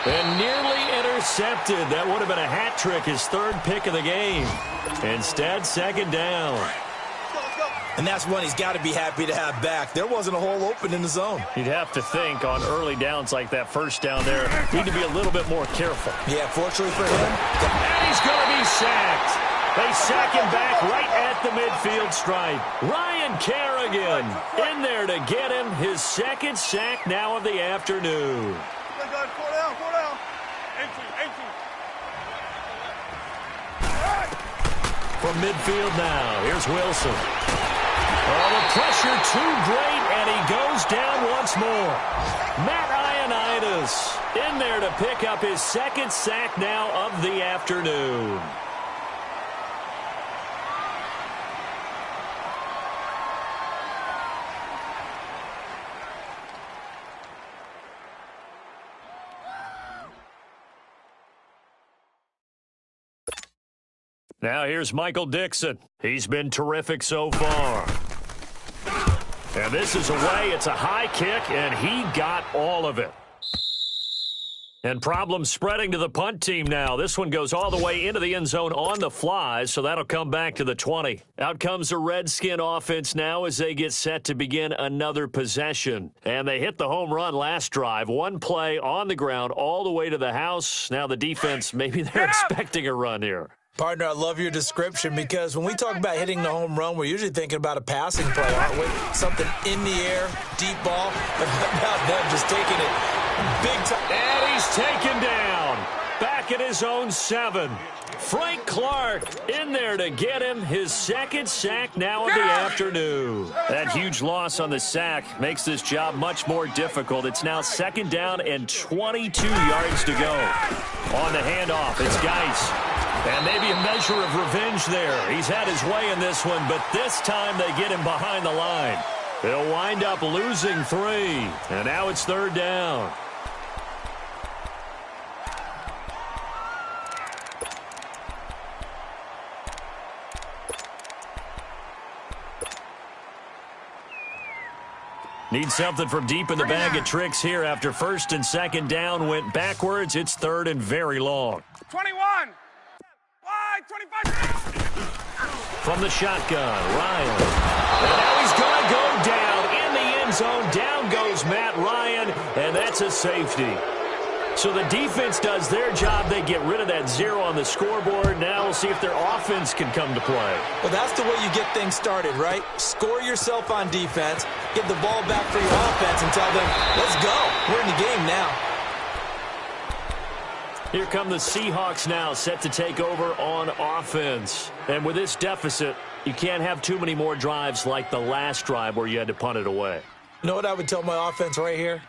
And nearly intercepted. That would have been a hat trick, his third pick of the game. Instead, second down. And that's one he's got to be happy to have back. There wasn't a hole open in the zone. You'd have to think on early downs like that first down there, need to be a little bit more careful. Yeah, fortunately for him. And he's going to be sacked. They sack him back right at the midfield stripe. Ryan Kerrigan in there to get him his second sack now of the afternoon. Good, good. 4 down, 4 down. 18. From midfield now, here's Wilson. Oh, the pressure too great, and he goes down once more. Matt Ioannidis in there to pick up his second sack now of the afternoon. Now here's Michael Dixon. He's been terrific so far. And this is away. It's a high kick, and he got all of it. And problems spreading to the punt team now. This one goes all the way into the end zone on the fly, so that'll come back to the 20. Out comes the Redskin offense now as they get set to begin another possession. And they hit the home run last drive. One play on the ground all the way to the house. Now the defense, maybe they're expecting a run here. Partner, I love your description because when we talk about hitting the home run, we're usually thinking about a passing play, aren't we? Something in the air, deep ball, but about them just taking it big time. And he's taken down. Back at his own 7. Frank Clark in there to get him his second sack now of the afternoon. That huge loss on the sack makes this job much more difficult. It's now second down and 22 yards to go. On the handoff, it's Geis. And maybe a measure of revenge there. He's had his way in this one, but this time they get him behind the line. They'll wind up losing 3. And now it's third down. Need something from deep in the bag of tricks here after first and second down went backwards. It's third and very long. 21. Wide, 25. From the shotgun, Ryan. And now he's going to go down in the end zone. Down goes Matt Ryan, and that's a safety. So the defense does their job. They get rid of that 0 on the scoreboard. Now we'll see if their offense can come to play. Well, that's the way you get things started, right? Score yourself on defense, get the ball back for your offense, and tell them, let's go. We're in the game now. Here come the Seahawks now, set to take over on offense. And with this deficit, you can't have too many more drives like the last drive where you had to punt it away. You know what I would tell my offense right here?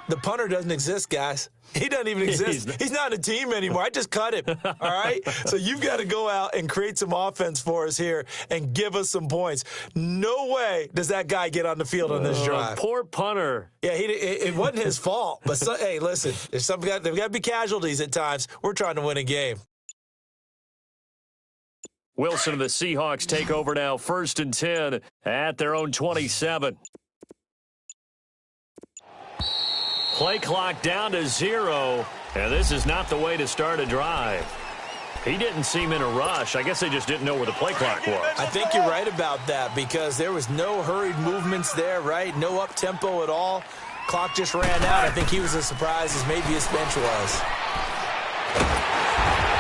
The punter doesn't exist, guys. He doesn't even exist. He's not a team anymore. I just cut him, all right? So you've got to go out and create some offense for us here and give us some points. No way does that guy get on the field on this drive. Poor punter. Yeah, it wasn't his fault. But, hey, listen, there's got to be casualties at times. We're trying to win a game. Wilson and the Seahawks take over now, first and 10 at their own 27. Play clock down to 0, and this is not the way to start a drive. He didn't seem in a rush. I guess they just didn't know where the play clock was. I think you're right about that because there was no hurried movements there, right? No up-tempo at all. Clock just ran out. I think he was as surprised as maybe his bench was.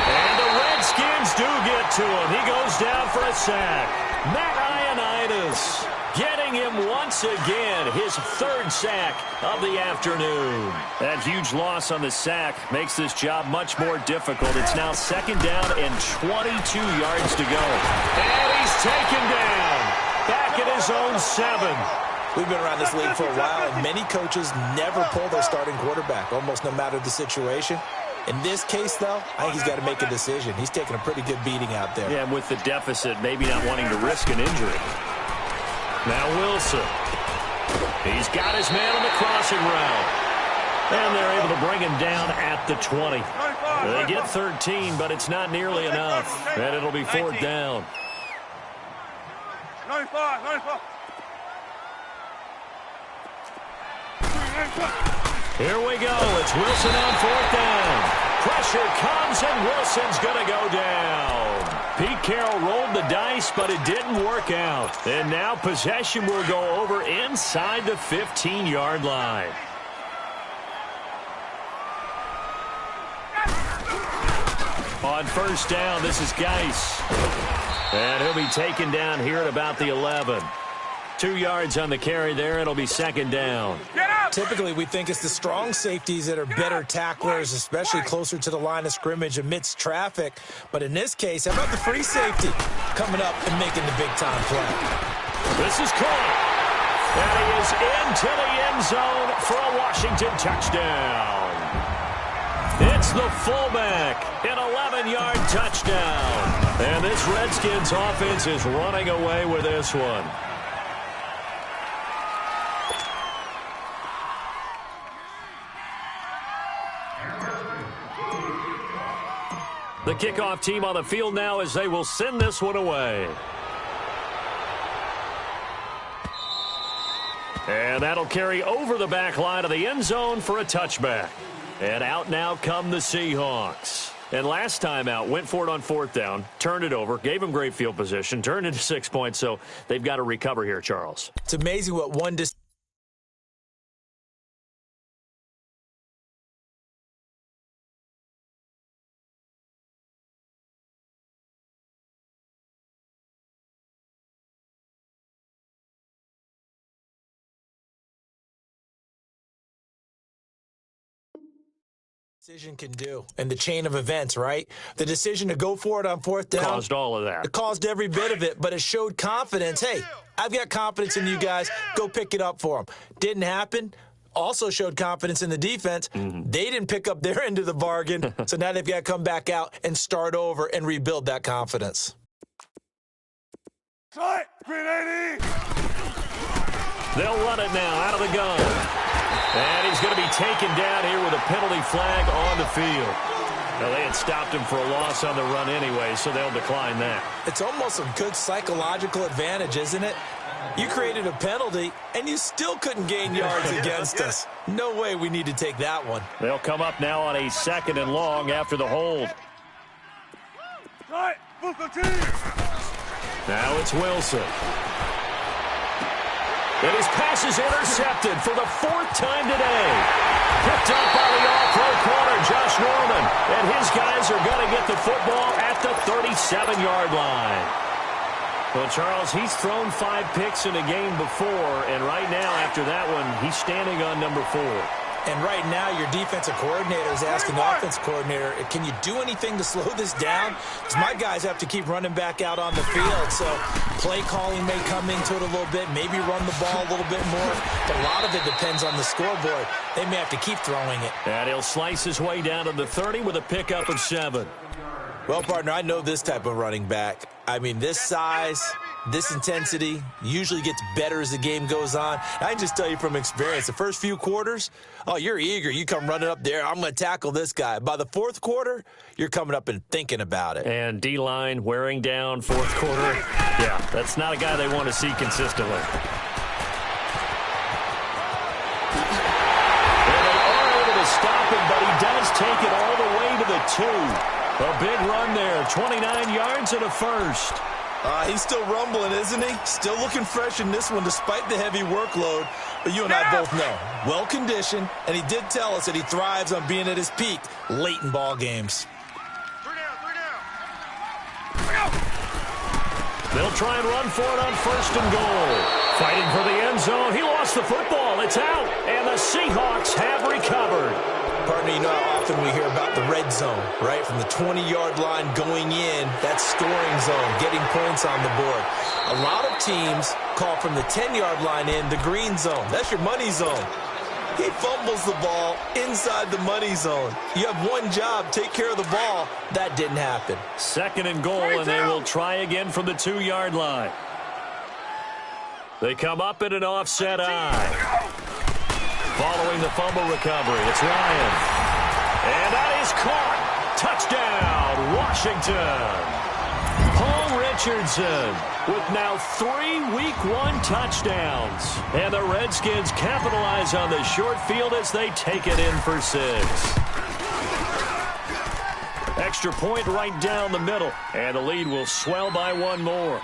And the Redskins do get to him. He goes down for a sack. Matt Ioannidis getting him once again, his third sack of the afternoon. That huge loss on the sack makes this job much more difficult. It's now second down and 22 yards to go. And he's taken down. Back at his own 7. We've been around this league for a while, and many coaches never pull their starting quarterback, almost no matter the situation. In this case, though, I think he's got to make a decision. He's taking a pretty good beating out there. Yeah, and with the deficit, maybe not wanting to risk an injury. Now Wilson. He's got his man on the crossing route. And they're able to bring him down at the 20. They get 13, but it's not nearly enough. And it'll be fourth down. 95. Here we go. It's Wilson on fourth down. Pressure comes, and Wilson's going to go down. Pete Carroll rolled the dice, but it didn't work out. And now possession will go over inside the 15-yard line. On first down, this is Geis. And he'll be taken down here at about the 11. 2 yards on the carry there. It'll be second down. Typically, we think it's the strong safeties that are better tacklers, especially closer to the line of scrimmage amidst traffic. But in this case, how about the free safety coming up and making the big-time play? This is caught. And he is into the end zone for a Washington touchdown. It's the fullback, an 11-yard touchdown. And this Redskins offense is running away with this one. The kickoff team on the field now as they will send this one away. And that'll carry over the back line of the end zone for a touchback. And out now come the Seahawks. And last time out, went for it on fourth down, turned it over, gave them great field position, turned into 6 points, so they've got to recover here, Charles. It's amazing what one decision can do in the chain of events, right? The decision to go for it on fourth down caused all of that. It caused every bit of it, but it showed confidence. Hey, I've got confidence in you guys. Go pick it up for them. Didn't happen. Also showed confidence in the defense. They didn't pick up their end of the bargain, so now they've got to come back out and start over and rebuild that confidence. Try it, 380. They'll run it now out of the gun. And he's going to be taken down here with a penalty flag on the field. Now, they had stopped him for a loss on the run anyway, so they'll decline that. It's almost a good psychological advantage, isn't it? You created a penalty, and you still couldn't gain yards against us. No way we need to take that one. They'll come up now on a 2nd and long after the hold. Try it, Now it's Wilson. And his pass is intercepted for the 4th time today. Picked up by the all-pro corner, Josh Norman. And his guys are going to get the football at the 37-yard line. Well, Charles, he's thrown 5 picks in a game before, and right now, after that one, he's standing on number 4. And right now, your defensive coordinator is asking the offense coordinator, can you do anything to slow this down? Because my guys have to keep running back out on the field. So play calling may come into it a little bit, maybe run the ball a little bit more. But a lot of it depends on the scoreboard. They may have to keep throwing it. And he'll slice his way down to the 30 with a pickup of 7. Well, partner, I know this type of running back. I mean, this size, this intensity usually gets better as the game goes on. I can just tell you from experience, the first few quarters, oh, you're eager. You come running up there, I'm going to tackle this guy. By the 4th quarter, you're coming up and thinking about it. And D-line wearing down 4th quarter. Yeah, that's not a guy they want to see consistently. And they are able to stop him, but he does take it all the way to the 2. A big run there, 29 yards and a first. He's still rumbling, isn't he? Still looking fresh in this one despite the heavy workload. But you and I both know, well-conditioned, and he did tell us that he thrives on being at his peak late in ball games. 3 down. They'll try and run for it on 1st and goal. Fighting for the end zone. He lost the football. It's out, and the Seahawks have recovered. Partner, you know how often we hear about the red zone, right? From the 20-yard line going in, that scoring zone, getting points on the board. A lot of teams call from the 10-yard line in the green zone. That's your money zone. He fumbles the ball inside the money zone. You have one job, take care of the ball. That didn't happen. 2nd and goal, and they will try again from the 2-yard line. They come up in an offset eye. Following the fumble recovery, it's Ryan. And that is caught. Touchdown, Washington. Paul Richardson with now 3 Week 1 touchdowns. And the Redskins capitalize on the short field as they take it in for 6. Extra point right down the middle, and the lead will swell by 1 more.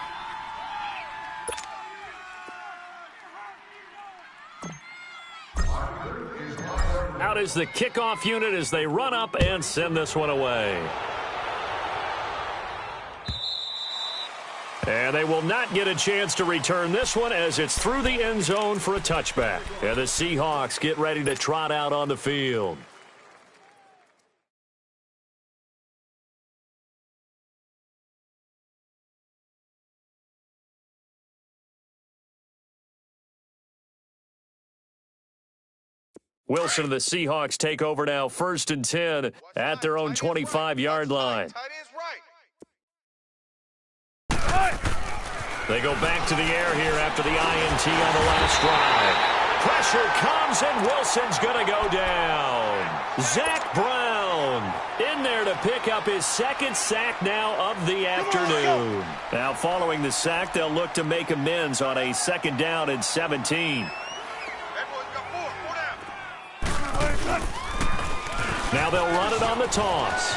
Out is the kickoff unit as they run up and send this one away. And they will not get a chance to return this one as it's through the end zone for a touchback. And the Seahawks get ready to trot out on the field. Wilson and the Seahawks take over now, 1st and 10 at their own 25-yard line. They go back to the air here after the INT on the last drive. Pressure comes, and Wilson's going to go down. Zach Brown in there to pick up his 2nd sack now of the afternoon. Now, following the sack, they'll look to make amends on a 2nd down and 17. Now they'll run it on the toss.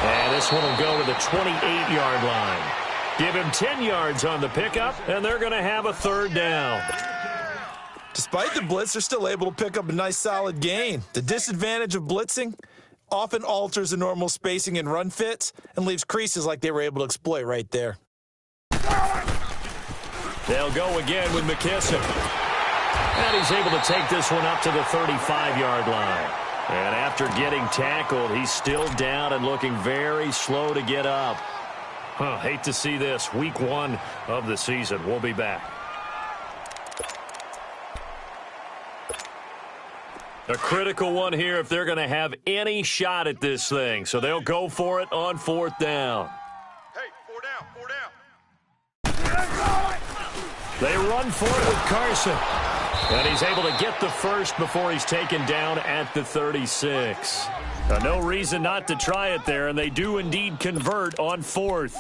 And this one will go to the 28-yard line. Give him 10 yards on the pickup, and they're going to have a 3rd down. Despite the blitz, they're still able to pick up a nice solid gain. The disadvantage of blitzing often alters the normal spacing and run fits and leaves creases like they were able to exploit right there. They'll go again with McKissick. And he's able to take this one up to the 35-yard line. And after getting tackled, he's still down and looking very slow to get up. Hate to see this. Week 1 of the season. We'll be back. A critical one here if they're going to have any shot at this thing. So they'll go for it on 4th down. Hey, 4 down. They run for it with Carson. And he's able to get the first before he's taken down at the 36. No reason not to try it there, and they do indeed convert on 4th.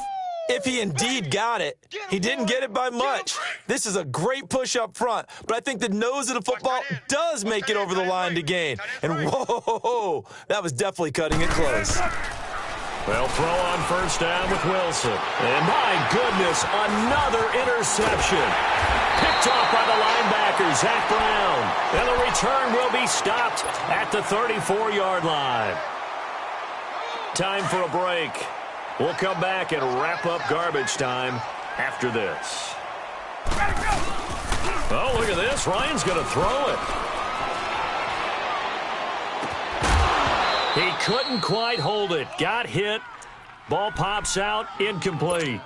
If he indeed got it, he didn't get it by much. This is a great push up front, but I think the nose of the football does make it over the line to gain. And whoa, that was definitely cutting it close. Well, throw on 1st down with Wilson. And my goodness, another interception. Picked off by the linebacker, Zach Brown. And the return will be stopped at the 34-yard line. Time for a break. We'll come back and wrap up garbage time after this. Oh, look at this. Ryan's going to throw it. He couldn't quite hold it. Got hit. Ball pops out. Incomplete.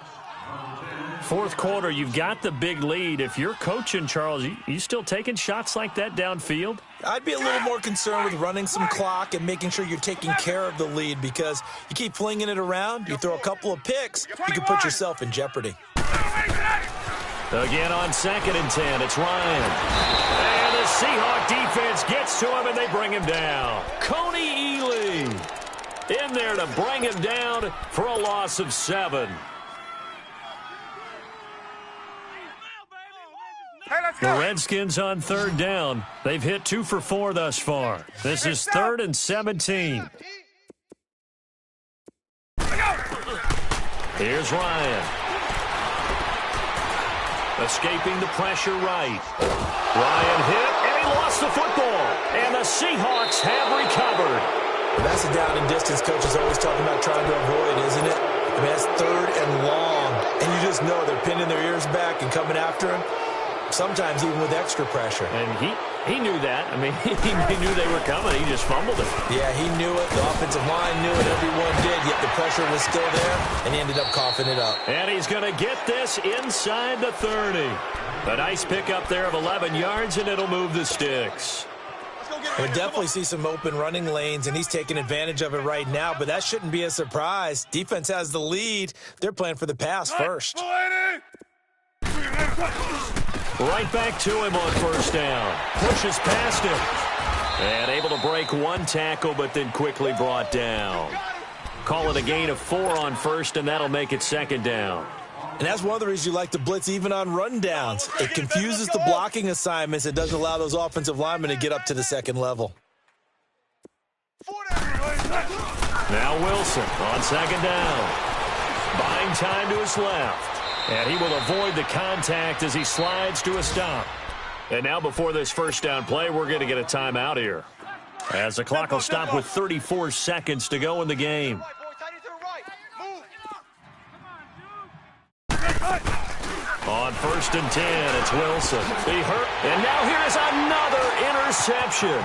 4th quarter, you've got the big lead. If you're coaching, Charles, you still taking shots like that downfield? I'd be a little more concerned with running some clock and making sure you're taking care of the lead, because you keep flinging it around, you throw a couple of picks, you can put yourself in jeopardy. Again on 2nd and 10, it's Ryan. And the Seahawk defense gets to him, and they bring him down. Coney Ely in there to bring him down for a loss of 7. The Redskins on 3rd down. They've hit 2 for 4 thus far. This is 3rd and 17. Here's Ryan. Escaping the pressure right. Ryan hit, and he lost the football. And the Seahawks have recovered. Well, that's a down and distance coaches always talking about trying to avoid, isn't it? I mean, that's 3rd and long. And you just know they're pinning their ears back and coming after him. Sometimes even with extra pressure. And he knew that. I mean, he knew they were coming. He just fumbled it. Yeah, he knew it. The offensive line knew it. Everyone did, yet the pressure was still there, and he ended up coughing it up. And he's going to get this inside the 30. A nice pickup there of 11 yards, and it'll move the sticks. We'll definitely see some open running lanes, and he's taking advantage of it right now, but that shouldn't be a surprise. Defense has the lead. They're playing for the pass first. Right back to him on 1st down. Pushes past him. And able to break 1 tackle, but then quickly brought down. Call it a gain of 4 on 1st, and that'll make it 2nd down. And that's one of the reasons you like to blitz even on rundowns. It confuses the blocking assignments. It doesn't allow those offensive linemen to get up to the second level. Now Wilson on second down. Buying time to his left. And he will avoid the contact as he slides to a stop. And now before this first down play, we're going to get a timeout here, as the clock will stop with 34 seconds to go in the game. On 1st and 10, it's Wilson. He hurt. And now here is another interception.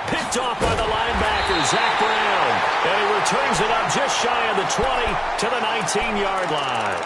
Picked off by the linebacker, Zach Brown. And he returns it up just shy of the 20 to the 19-yard line.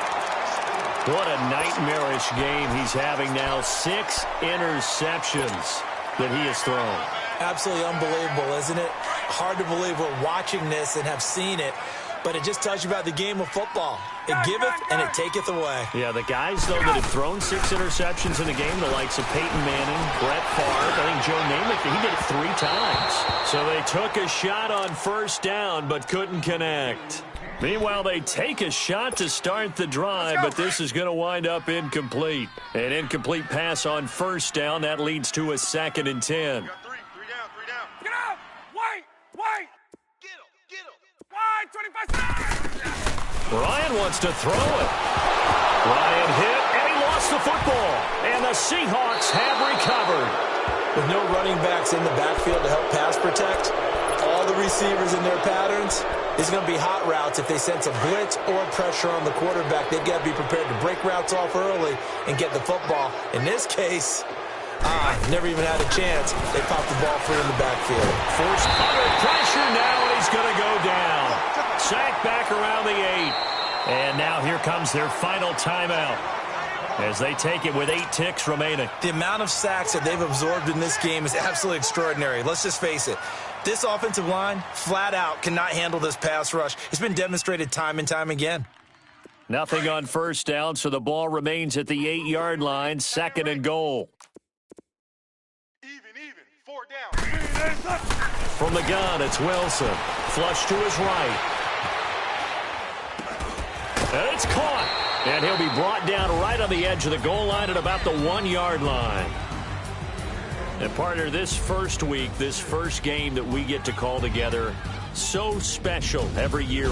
What a nightmarish game he's having now. 6 interceptions that he has thrown. Absolutely unbelievable, isn't it? Hard to believe we're watching this and have seen it. But it just tells you about the game of football. It giveth and it taketh away. Yeah, the guys, though, that have thrown 6 interceptions in a game, the likes of Peyton Manning, Brett Favre, I think Joe Namath, he did it 3 times. So they took a shot on 1st down but couldn't connect. Meanwhile, they take a shot to start the drive, but this is going to wind up incomplete. An incomplete pass on 1st down. That leads to a 2nd and 10. Three down. Get out! Wait! Get him! Wide, 25 Ryan wants to throw it. Ryan hit, and he lost the football. And the Seahawks have recovered. With no running backs in the backfield to help pass protect, all the receivers in their patterns, it's going to be hot routes if they sense a blitz or pressure on the quarterback. They've got to be prepared to break routes off early and get the football. In this case, never even had a chance. They popped the ball free in the backfield. Forced under pressure now, and he's going to go down. Sacked back around the 8. And now here comes their final timeout as they take it with 8 ticks remaining. The amount of sacks that they've absorbed in this game is absolutely extraordinary. Let's just face it. This offensive line, flat out, cannot handle this pass rush. It's been demonstrated time and time again. Nothing on 1st down, so the ball remains at the 8-yard line, 2nd and goal. Even. 4 down. From the gun, it's Wilson. Flush to his right. And it's caught. And he'll be brought down right on the edge of the goal line at about the 1-yard line. And partner, this first week, this first game that we get to call together, so special every year.